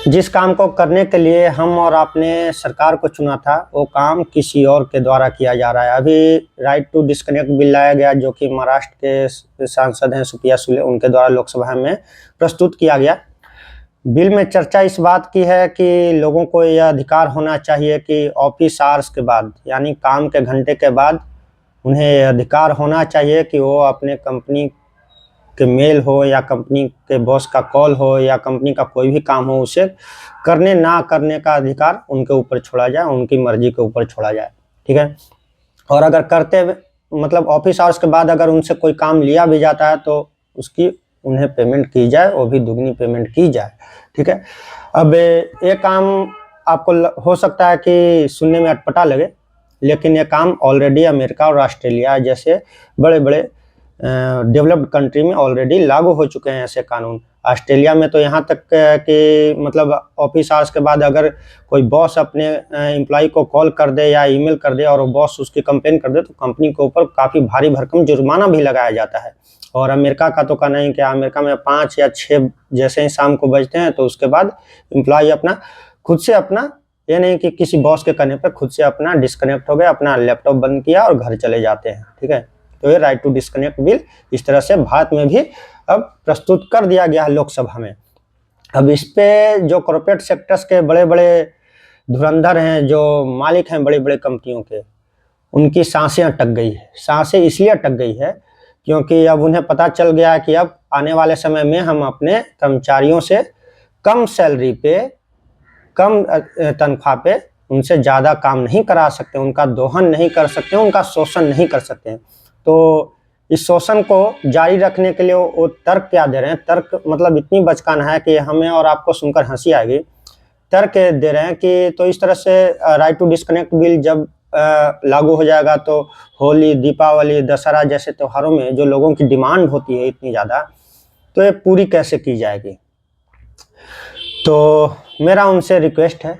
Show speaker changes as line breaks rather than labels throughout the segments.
जिस काम को करने के लिए हम और आपने सरकार को चुना था, वो काम किसी और के द्वारा किया जा रहा है। अभी राइट टू डिस्कनेक्ट बिल लाया गया, जो कि महाराष्ट्र के सांसद हैं सुप्रिया सुले, उनके द्वारा लोकसभा में प्रस्तुत किया गया। बिल में चर्चा इस बात की है कि लोगों को यह अधिकार होना चाहिए कि ऑफिस आवर्स के बाद, यानी काम के घंटे के बाद, उन्हें अधिकार होना चाहिए कि वो अपने कंपनी के मेल हो या कंपनी के बॉस का कॉल हो या कंपनी का कोई भी काम हो, उसे करने ना करने का अधिकार उनके ऊपर छोड़ा जाए, उनकी मर्जी के ऊपर छोड़ा जाए। ठीक है। और अगर करते मतलब ऑफिस आवर्स के बाद अगर उनसे कोई काम लिया भी जाता है तो उसकी उन्हें पेमेंट की जाए, वो भी दुगनी पेमेंट की जाए। ठीक है। अब ये काम आपको हो सकता है कि सुनने में अटपटा लगे, लेकिन ये काम ऑलरेडी अमेरिका और ऑस्ट्रेलिया जैसे बड़े बड़े डेवलप्ड कंट्री में ऑलरेडी लागू हो चुके हैं ऐसे कानून। ऑस्ट्रेलिया में तो यहाँ तक कि मतलब ऑफिस आवर्स के बाद अगर कोई बॉस अपने एम्प्लॉय को कॉल कर दे या ईमेल कर दे और वो बॉस उसकी कंप्लेन कर दे तो कंपनी के ऊपर काफ़ी भारी भरकम जुर्माना भी लगाया जाता है। और अमेरिका का तो कहना है कि अमेरिका में 5 या 6 जैसे ही शाम को बजते हैं तो उसके बाद एम्प्लॉय अपना खुद से अपना, ये नहीं कि किसी बॉस के कहने पर, खुद से अपना डिस्कनेक्ट हो गए, अपना लैपटॉप बंद किया और घर चले जाते हैं। ठीक है। तो ये राइट टू डिस्कनेक्ट बिल इस तरह से भारत में भी अब प्रस्तुत कर दिया गया है लोकसभा में। अब इस पे जो कॉर्पोरेट सेक्टर्स के बड़े बड़े धुरंधर हैं, जो मालिक हैं बड़ी बड़ी कंपनियों के, उनकी सांसें अटक गई है। सांसें इसलिए अटक गई है क्योंकि अब उन्हें पता चल गया है कि अब आने वाले समय में हम अपने कर्मचारियों से कम सैलरी पे, कम तनख्वाह पे उनसे ज़्यादा काम नहीं करा सकते, उनका दोहन नहीं कर सकते, उनका शोषण नहीं कर सकते हैं। तो इस शोषण को जारी रखने के लिए वो तर्क क्या दे रहे हैं, तर्क मतलब इतनी बचकाना है कि हमें और आपको सुनकर हंसी आएगी। तर्क दे रहे हैं कि तो इस तरह से राइट टू डिस्कनेक्ट बिल जब लागू हो जाएगा तो होली, दीपावली, दशहरा जैसे त्योहारों में जो लोगों की डिमांड होती है इतनी ज़्यादा, तो ये पूरी कैसे की जाएगी। तो मेरा उनसे रिक्वेस्ट है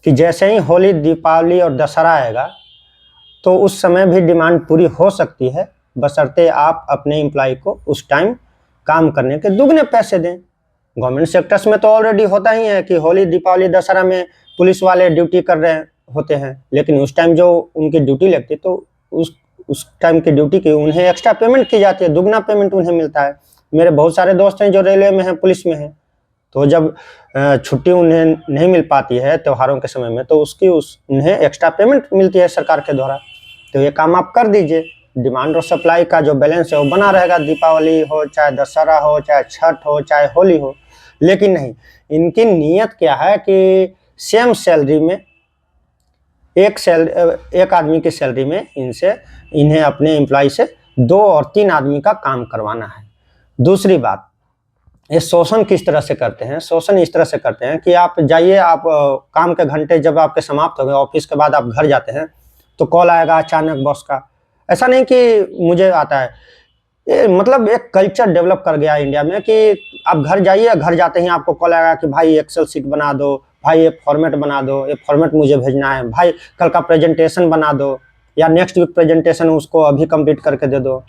कि जैसे ही होली, दीपावली और दशहरा आएगा तो उस समय भी डिमांड पूरी हो सकती है, बशर्ते आप अपने एम्प्लॉय को उस टाइम काम करने के दुगने पैसे दें। गवर्नमेंट सेक्टर्स में तो ऑलरेडी होता ही है कि होली, दीपावली, दशहरा में पुलिस वाले ड्यूटी कर रहे होते हैं, लेकिन उस टाइम जो उनकी ड्यूटी लगती है तो उस टाइम की ड्यूटी की उन्हें एक्स्ट्रा पेमेंट की जाती है, दुगना पेमेंट उन्हें मिलता है। मेरे बहुत सारे दोस्त हैं जो रेलवे में हैं, पुलिस में हैं, तो जब छुट्टी उन्हें नहीं मिल पाती है त्योहारों के समय में तो उन्हें एक्स्ट्रा पेमेंट मिलती है सरकार के द्वारा। तो ये काम आप कर दीजिए, डिमांड और सप्लाई का जो बैलेंस है वो बना रहेगा, दीपावली हो, चाहे दशहरा हो, चाहे छठ हो, चाहे होली हो। लेकिन नहीं, इनकी नीयत क्या है कि सेम सैलरी में एक आदमी की सैलरी में इन्हें अपने एम्प्लॉय से 2 और 3 आदमी का काम करवाना है। दूसरी बात, ये शोषण किस तरह से करते हैं? शोषण इस तरह से करते हैं कि आप जाइए, आप काम के घंटे जब आपके समाप्त हो गए, ऑफिस के बाद आप घर जाते हैं तो कॉल आएगा अचानक बॉस का। ऐसा नहीं कि मुझे आता है, ये मतलब एक कल्चर डेवलप कर गया है इंडिया में कि आप घर जाइए, घर जाते ही आपको कॉल आएगा कि भाई एक्सेल शीट बना दो, भाई ये फॉर्मेट बना दो, ये फॉर्मेट मुझे भेजना है, भाई कल का प्रेजेंटेशन बना दो, या नेक्स्ट वीक प्रेजेंटेशन उसको अभी कंप्लीट करके दे दो।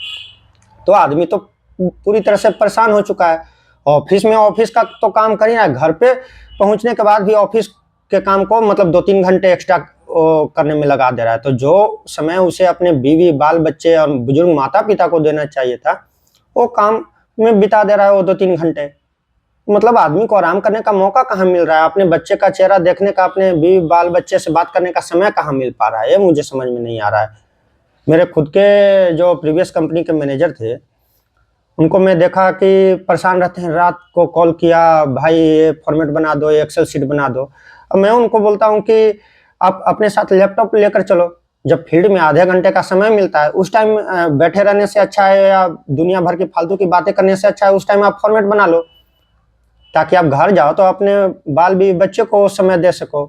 तो आदमी तो पूरी तरह से परेशान हो चुका है। ऑफिस में ऑफिस का तो काम कर ही रहा है, घर पे पहुंचने के बाद भी ऑफिस के काम को मतलब 2-3 घंटे एक्स्ट्रा करने में लगा दे रहा है। तो जो समय उसे अपने बीवी, बाल बच्चे और बुजुर्ग माता पिता को देना चाहिए था, वो काम में बिता दे रहा है वो 2-3 घंटे। मतलब आदमी को आराम करने का मौका कहाँ मिल रहा है, अपने बच्चे का चेहरा देखने का, अपने बीवी बाल बच्चे से बात करने का समय कहाँ मिल पा रहा है, ये मुझे समझ में नहीं आ रहा है। मेरे खुद के जो प्रीवियस कंपनी के मैनेजर थे, उनको मैं देखा कि परेशान रहते हैं, रात को कॉल किया, भाई ये फॉर्मेट बना दो, ये एक्सेल शीट बना दो। अब मैं उनको बोलता हूँ कि आप अपने साथ लैपटॉप लेकर चलो, जब फील्ड में आधे घंटे का समय मिलता है उस टाइम बैठे रहने से अच्छा है या दुनिया भर की फालतू की बातें करने से अच्छा है उस टाइम आप फॉर्मेट बना लो, ताकि आप घर जाओ तो अपने बाल भी बच्चे को समय दे सको।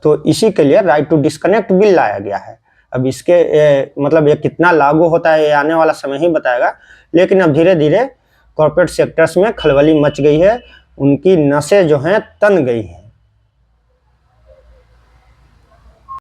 तो इसी के लिए राइट टू डिस्कनेक्ट बिल लाया गया है। अब इसके मतलब ये कितना लागू होता है ये आने वाला समय ही बताएगा, लेकिन अब धीरे धीरे कॉर्पोरेट सेक्टर्स में खलबली मच गई है, उनकी नसें जो हैं तन गई हैं।